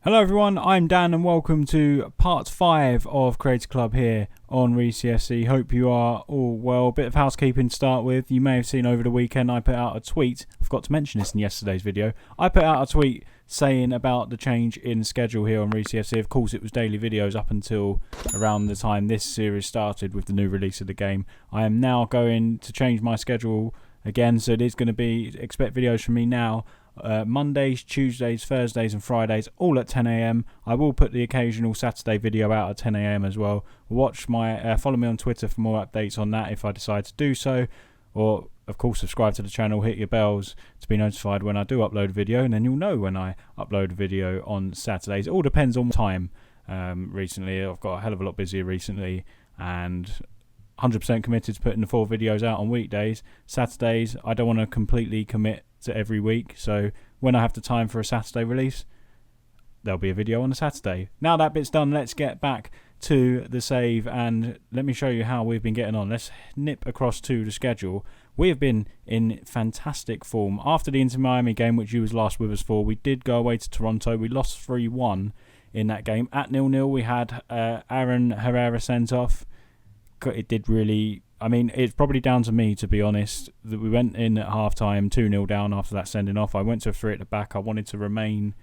Hello everyone, I'm Dan and welcome to part 5 of Creator Club here on Reesy FC. Hope you are all well. Bit of housekeeping to start with. You may have seen over the weekend I put out a tweet. I forgot to mention this in yesterday's video. I put out a tweet saying about the change in schedule here on Reesy FC. Of course it was daily videos up until around the time this series started with the new release of the game. I am now going to change my schedule again, so it is going to be, expect videos from me now. Mondays, Tuesdays, Thursdays and Fridays all at 10 a.m. I will put the occasional Saturday video out at 10 a.m. as well. Follow me on Twitter for more updates on that if I decide to do so, or of course subscribe to the channel, hit your bells to be notified when I do upload a video, and then you'll know when I upload a video on Saturdays. It all depends on time. Recently I've got a hell of a lot busier recently and 100% committed to putting the 4 videos out on weekdays. Saturdays I don't want to completely commit to every week, so when I have the time for a Saturday release, there'll be a video on a Saturday. Now that bit's done, let's get back to the save and let me show you how we've been getting on. Let's nip across to the schedule. We have been in fantastic form. After the Inter Miami game, which you was last with us for, we did go away to Toronto. We lost 3-1 in that game. At 0-0 we had Aaron Herrera sent off. It did really, I mean, it's probably down to me, to be honest, that we went in at half-time 2-0 down after that sending off. I went to a 3 at the back. I wanted to remain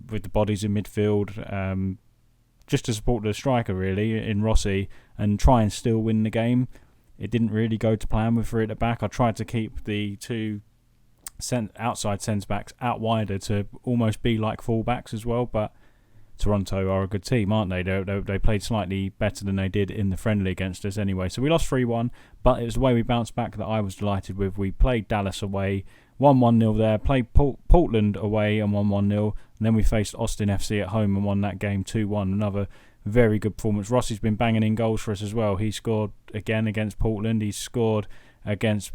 with the bodies in midfield, just to support the striker, really, in Rossi, and try and still win the game. It didn't really go to plan with 3 at the back. I tried to keep the 2 outside centre-backs out wider to almost be like full-backs as well, but Toronto are a good team, aren't they? They played slightly better than they did in the friendly against us anyway. So we lost 3-1, but it was the way we bounced back that I was delighted with. We played Dallas away, 1-1-0 there, played Portland away and 1-1-0, and then we faced Austin FC at home and won that game 2-1. Another very good performance. Rossi's been banging in goals for us as well. He scored again against Portland. He scored against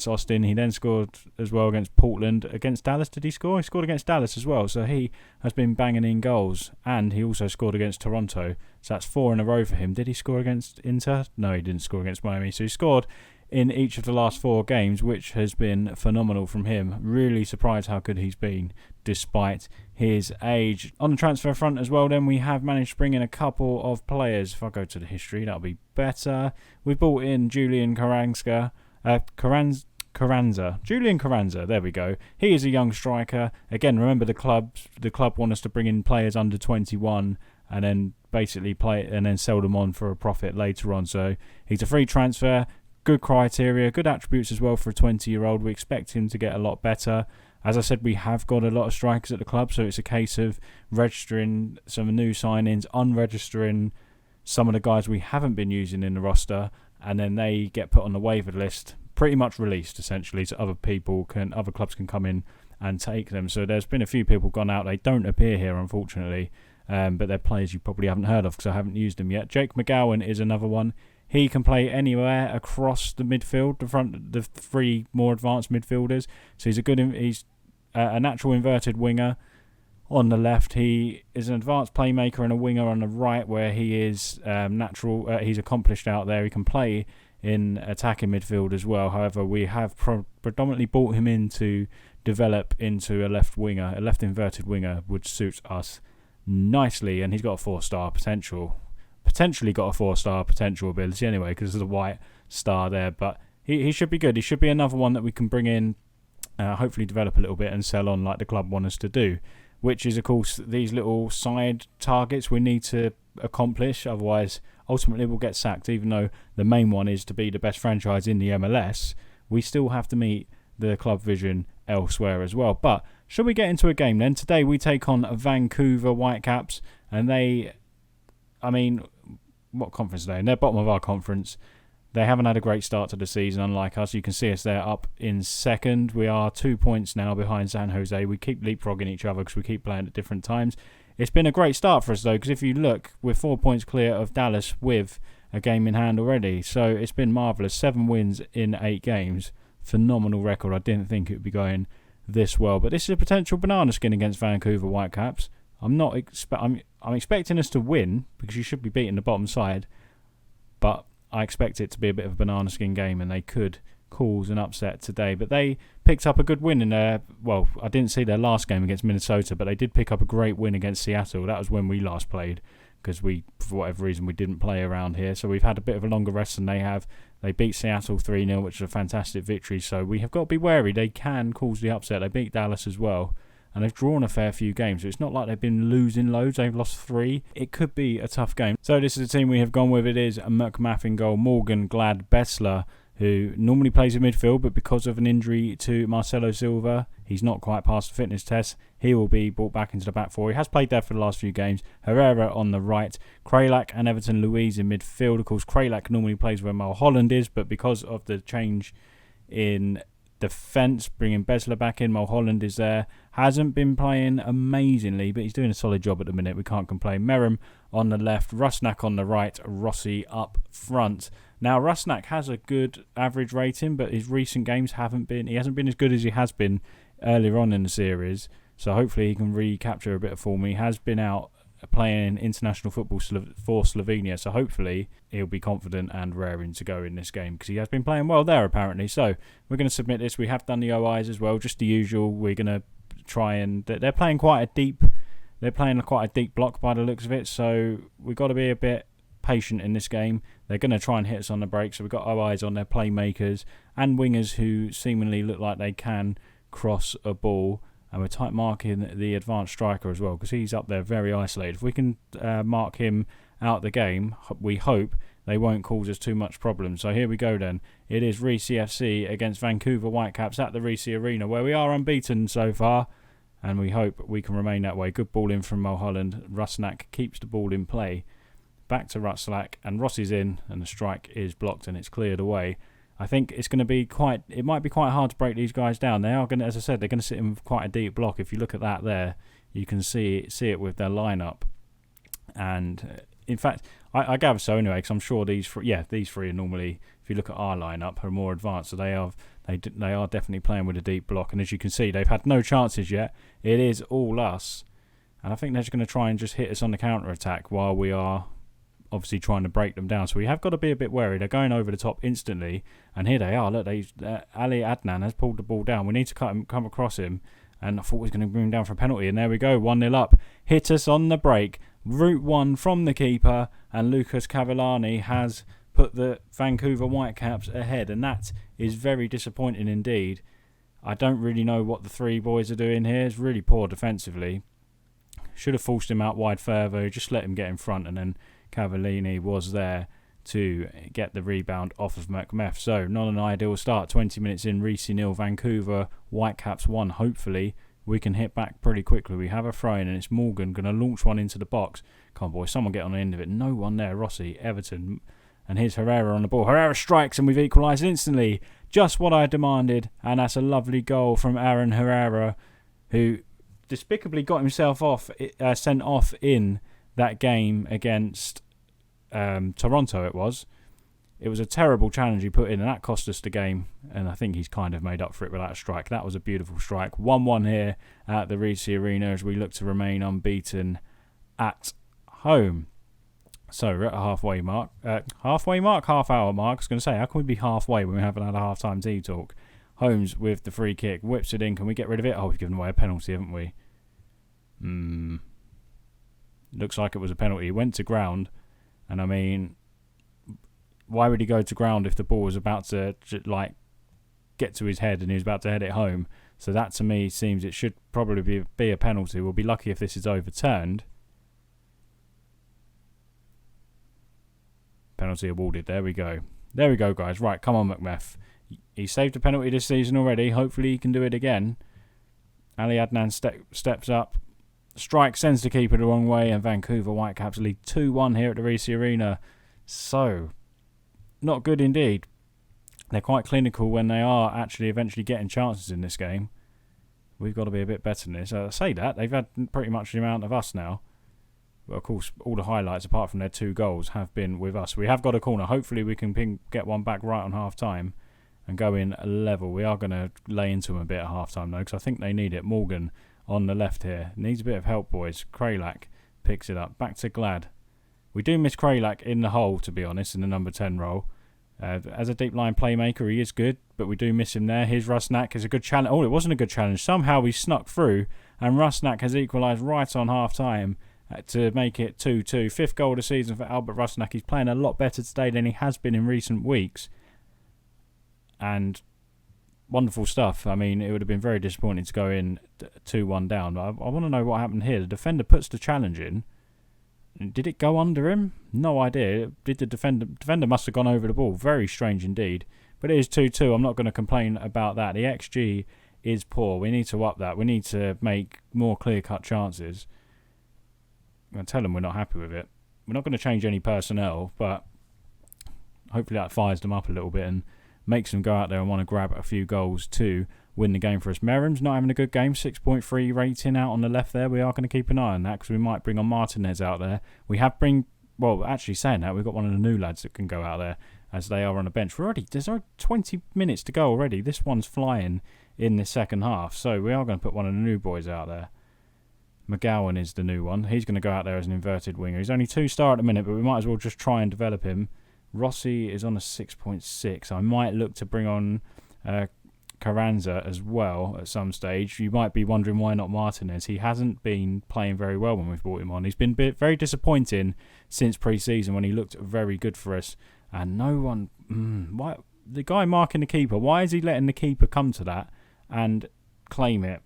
Austin. He then scored as well against Portland. Against Dallas, did he score? He scored against Dallas as well. So he has been banging in goals. And he also scored against Toronto. So that's 4 in a row for him. Did he score against Inter? No, he didn't score against Miami. So he scored in each of the last 4 games, which has been phenomenal from him. Really surprised how good he's been, despite his age. On the transfer front as well, then, we have managed to bring in a couple of players. If I go to the history, that'll be better. We brought in Julian Carranza, there we go. He is a young striker. Again, remember the club want us to bring in players under 21 and then basically play and then sell them on for a profit later on. So he's a free transfer, good criteria, good attributes as well for a 20-year-old. We expect him to get a lot better. As I said, we have got a lot of strikers at the club, so it's a case of registering some new signings, unregistering some of the guys we haven't been using in the roster, and then they get put on the waiver list, pretty much released essentially, so other clubs can come in and take them. So there's been a few people gone out. They don't appear here, unfortunately, but they're players you probably haven't heard of because I haven't used them yet. Jake McGowan is another one. He can play anywhere across the midfield, the 3 more advanced midfielders. So he's a natural inverted winger. On the left, he is an advanced playmaker and a winger on the right, where he is natural. He's accomplished out there. He can play in attacking midfield as well. However, we have predominantly brought him in to develop into a left winger. A left inverted winger would suit us nicely, and he's got a 4-star potential. Potentially got a 4-star potential ability anyway, because there's a white star there. But he should be good. He should be another one that we can bring in, hopefully develop a little bit and sell on like the club want us to do. Which is, of course, these little side targets we need to accomplish. Otherwise, ultimately, we'll get sacked. Even though the main one is to be the best franchise in the MLS, we still have to meet the club vision elsewhere as well. But should we get into a game then? Today, we take on Vancouver Whitecaps. And what conference are they in? They're bottom of our conference. They haven't had a great start to the season, unlike us. You can see us there up in second. We are 2 points now behind San Jose. We keep leapfrogging each other because we keep playing at different times. It's been a great start for us, though, because if you look, we're 4 points clear of Dallas with a game in hand already. So it's been marvellous. 7 wins in 8 games. Phenomenal record. I didn't think it would be going this well. But this is a potential banana skin against Vancouver Whitecaps. I'm expecting us to win, because you should be beating the bottom side. But I expect it to be a bit of a banana skin game, and they could cause an upset today. But they picked up a good win in their, well, I didn't see their last game against Minnesota, but they did pick up a great win against Seattle. That was when we last played, because for whatever reason, we didn't play around here. So we've had a bit of a longer rest than they have. They beat Seattle 3-0, which is a fantastic victory. So we have got to be wary. They can cause the upset. They beat Dallas as well. And they've drawn a fair few games. So it's not like they've been losing loads. They've lost 3. It could be a tough game. So this is the team we have gone with. It is McMath in goal, Morgan, Glad, Bessler, who normally plays in midfield, but because of an injury to Marcelo Silva, he's not quite passed the fitness test. He will be brought back into the back four. He has played there for the last few games. Herrera on the right, Kralak and Everton Louise in midfield. Of course, Kralak normally plays where Mulholland is, but because of the change in defence, bringing Bessler back in, Mulholland is there. Hasn't been playing amazingly, but he's doing a solid job at the minute. We can't complain. Merrim on the left, Rusnak on the right, Rossi up front. Now, Rusnak has a good average rating, but his recent games he hasn't been as good as he has been earlier on in the series. So hopefully he can recapture a bit of form. He has been out playing international football for Slovenia, so hopefully he'll be confident and raring to go in this game, because he has been playing well there apparently. So we're going to submit this. We have done the OIs as well, just the usual. We're going to try and they're playing quite a deep block by the looks of it, so we've got to be a bit patient in this game. They're going to try and hit us on the break, so we've got OIs on their playmakers and wingers who seemingly look like they can cross a ball. And we're tight marking the advanced striker as well, because he's up there very isolated. If we can mark him out the game, we hope they won't cause us too much problem. So here we go then. It is Reesy FC against Vancouver Whitecaps at the Reesy Arena, where we are unbeaten so far. And we hope we can remain that way. Good ball in from Mulholland. Rusnak keeps the ball in play. Back to Rutzlack, and Rossi's in, and the strike is blocked and it's cleared away. I think it's going to be it might be quite hard to break these guys down. They are going to, as I said, they're going to sit in quite a deep block. If you look at that there, you can see it with their lineup. And in fact, I gather so anyway, because I'm sure these three are normally, if you look at our lineup, are more advanced. So they are definitely playing with a deep block. And as you can see, they've had no chances yet. It is all us. And I think they're just going to try and just hit us on the counter-attack while we are obviously trying to break them down. So we have got to be a bit wary. They're going over the top instantly, and here they are. Look, Ali Adnan has pulled the ball down. We need to come across him, and I thought we was going to bring him down for a penalty, and there we go, 1-0 up. Hit us on the break. Route 1 from the keeper, and Lucas Cavallani has put the Vancouver Whitecaps ahead, and that is very disappointing indeed. I don't really know what the three boys are doing here. It's really poor defensively. Should have forced him out wide further, just let him get in front, and then Cavallini was there to get the rebound off of McMeth. So not an ideal start. 20 minutes in, Reesy 0, Vancouver Whitecaps 1. Hopefully we can hit back pretty quickly. We have a throw in, and it's Morgan going to launch one into the box. Come on, boys, someone get on the end of it. No one there. Rossi, Everton, and here's Herrera on the ball. Herrera strikes, and we've equalised instantly. Just what I demanded, and that's a lovely goal from Aaron Herrera, who despicably got himself sent off in that game against Toronto. It was a terrible challenge he put in, and that cost us the game, and I think he's kind of made up for it with that strike. That was a beautiful strike. 1-1 here at the Reesy Arena as we look to remain unbeaten at home. So we're at a half-hour mark. I was going to say, how can we be halfway when we haven't had a half-time tea talk? Holmes with the free kick, whips it in. Can we get rid of it? Oh, we've given away a penalty, haven't we? Looks like it was a penalty. He went to ground, and I mean, why would he go to ground if the ball was about to get to his head and he was about to head it home? So that to me seems it should probably be a penalty. We'll be lucky if this is overturned. Penalty awarded. There we go, guys. Right, come on, McMeth. He saved a penalty this season already. Hopefully he can do it again. Ali Adnan steps up. Strike sends the keeper the wrong way, and Vancouver Whitecaps lead 2-1 here at the Reesy Arena. So, not good indeed. They're quite clinical when they are actually eventually getting chances in this game. We've got to be a bit better than this. I say that, they've had pretty much the amount of us now. But of course, all the highlights, apart from their 2 goals, have been with us. We have got a corner. Hopefully we can get one back right on half-time and go in level. We are going to lay into them a bit at half-time, though, because I think they need it. Morgan on the left here. Needs a bit of help, boys. Kralak picks it up. Back to Glad. We do miss Kralak in the hole, to be honest, in the number 10 role. As a deep line playmaker, he is good, but we do miss him there. Here's Rusnak. Is a good challenge. Oh, it wasn't a good challenge. Somehow we snuck through, and Rusnak has equalised right on half-time to make it 2-2. 5th goal of the season for Albert Rusnak. He's playing a lot better today than he has been in recent weeks. And wonderful stuff. I mean, it would have been very disappointing to go in 2-1 down. But I want to know what happened here. The defender puts the challenge in. Did it go under him? No idea. Did the defender must have gone over the ball. Very strange indeed. But it is 2-2. I'm not going to complain about that. The XG is poor. We need to up that. We need to make more clear-cut chances. I'm going to tell them we're not happy with it. We're not going to change any personnel, but hopefully that fires them up a little bit and makes them go out there and want to grab a few goals to win the game for us. Merrim's not having a good game, 6.3 rating out on the left there. We are going to keep an eye on that because we might bring on Martinez out there. We have actually saying that, we've got one of the new lads that can go out there as they are on the bench. There's already 20 minutes to go already. This one's flying in the second half, so we are going to put one of the new boys out there. McGowan is the new one. He's going to go out there as an inverted winger. He's only 2-star at the minute, but we might as well just try and develop him. Rossi is on a 6.6. I might look to bring on Carranza as well at some stage. You might be wondering why not Martinez. He hasn't been playing very well when we've brought him on. He's been very disappointing since pre-season when he looked very good for us. And no one... why the guy marking the keeper, why is he letting the keeper come to that and claim it?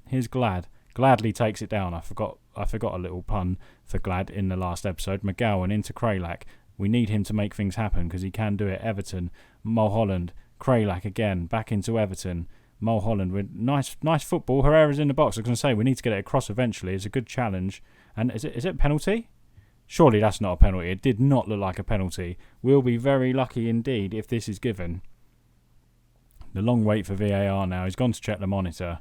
Here's Glad. Gladly takes it down. I forgot a little pun for Glad in the last episode. McGowan into Kralak. We need him to make things happen because he can do it. Everton, Mulholland, Kralak again, back into Everton. Mulholland with nice football. Herrera's in the box. I was going to say, we need to get it across eventually. It's a good challenge. And is it a penalty? Surely that's not a penalty. It did not look like a penalty. We'll be very lucky indeed if this is given. The long wait for VAR now. He's gone to check the monitor.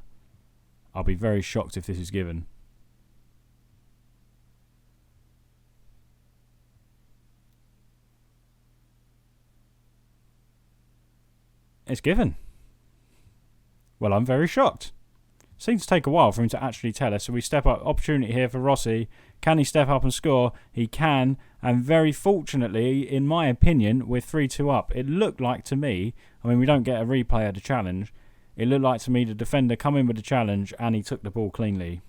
I'll be very shocked if this is given. It's given. Well, I'm very shocked. Seems to take a while for him to actually tell us. So we step up. Opportunity here for Rossi. Can he step up and score? He can. And very fortunately, in my opinion, we're 3-2 up. It looked like to me, I mean, we don't get a replay of the challenge. It looked like to me the defender come in with the challenge and he took the ball cleanly.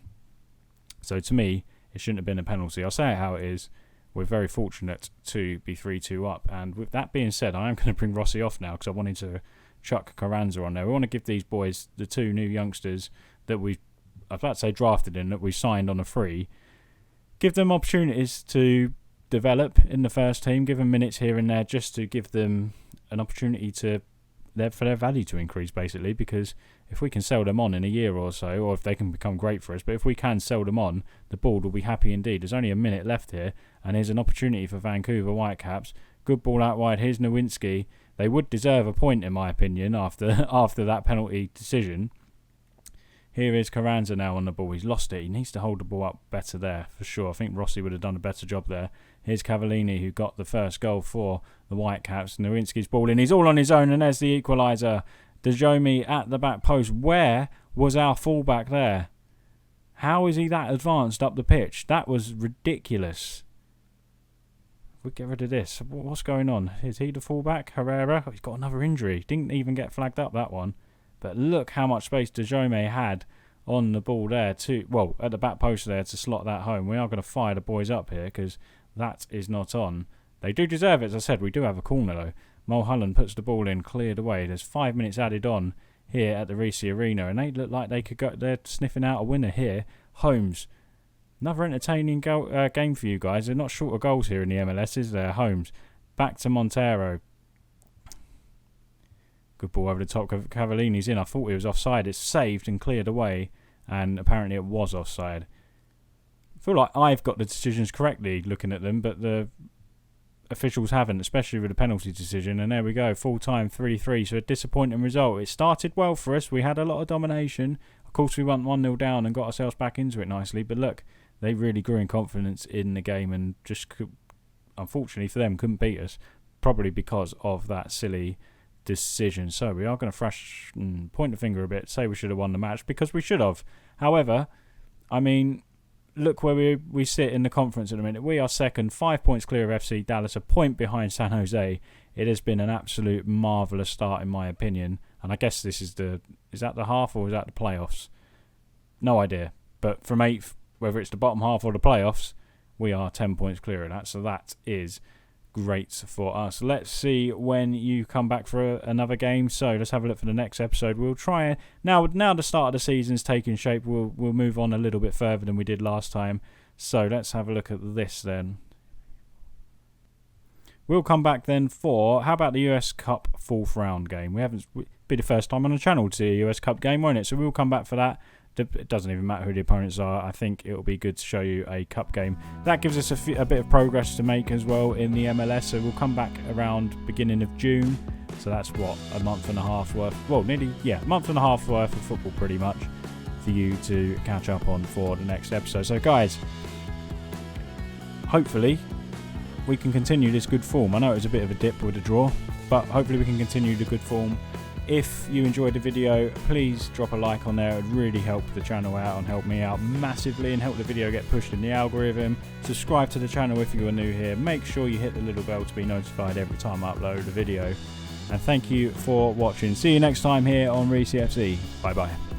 So to me, it shouldn't have been a penalty. I'll say it how it is. We're very fortunate to be 3-2 up. And with that being said, I am going to bring Rossi off now because I wanted to chuck Carranza on there. We want to give these boys, the two new youngsters that I was about to say drafted in, that we signed on a free, give them opportunities to develop in the first team, give them minutes here and there just to give them an opportunity for their value to increase, basically, because if we can sell them on in a year or so, or if they can become great for us, but if we can sell them on, the board will be happy indeed. There's only a minute left here, and here's an opportunity for Vancouver Whitecaps. Good ball out wide. Here's Nowinski. They would deserve a point, in my opinion, after that penalty decision. Here is Carranza now on the ball. He's lost it. He needs to hold the ball up better there, for sure. I think Rossi would have done a better job there. Here's Cavallini, who got the first goal for the Whitecaps. Nowinski's ball in. He's all on his own, and there's the equaliser. Dejomi at the back post. Where was our fullback there? How is he that advanced up the pitch? That was ridiculous. We get rid of this. What's going on? Is he the fullback? Herrera? Oh, he's got another injury. Didn't even get flagged up, that one. But look how much space Dejome had on the ball there at the back post there to slot that home. We are going to fire the boys up here because that is not on. They do deserve it, as I said. We do have a corner though. Mulholland puts the ball in, cleared away. There's 5 minutes added on here at the Reesy Arena, and they look like they could go. They're sniffing out a winner here. Holmes. Another entertaining game for you guys. They're not short of goals here in the MLS, is there? Holmes. Back to Montero. Good ball over the top. Cavallini's in. I thought he was offside. It's saved and cleared away, and apparently it was offside. I feel like I've got the decisions correctly looking at them, but the officials haven't, especially with the penalty decision. And there we go, full time 3-3. So a disappointing result. It started well for us. We had a lot of domination. Of course, we went 1-0 down and got ourselves back into it nicely. But look, they really grew in confidence in the game and just, unfortunately for them, couldn't beat us. Probably because of that silly decision. So we are going to point the finger a bit, say we should have won the match, because we should have. However, I mean, look where we sit in the conference at the minute. We are second, 5 points clear of FC Dallas, a point behind San Jose it has been an absolute marvellous start in my opinion. And I guess this is that the half or is that the playoffs? No idea. But from 8th, whether it's the bottom half or the playoffs, we are 10 points clear of that. So that is great for us. Let's see when you come back for another game. So let's have a look for the next episode. We'll try now the start of the season's taking shape. We'll move on a little bit further than we did last time. So let's have a look at this then. We'll come back then for, how about the US Cup 4th round game? Be the first time on the channel to see a US Cup game, won't it? So we'll come back for that. It doesn't even matter who the opponents are. I think it'll be good to show you a cup game. That gives us a bit of progress to make as well in the MLS. So we'll come back around beginning of June. So that's what, a month and a half worth. Well, nearly, yeah, a month and a half worth of football pretty much for you to catch up on for the next episode. So guys, hopefully we can continue this good form. I know it was a bit of a dip with a draw, but hopefully we can continue the good form. If you enjoyed the video, please drop a like on there. It would really help the channel out and help me out massively and help the video get pushed in the algorithm. Subscribe to the channel if you are new here. Make sure you hit the little bell to be notified every time I upload a video. And thank you for watching. See you next time here on Reesy FC. Bye bye.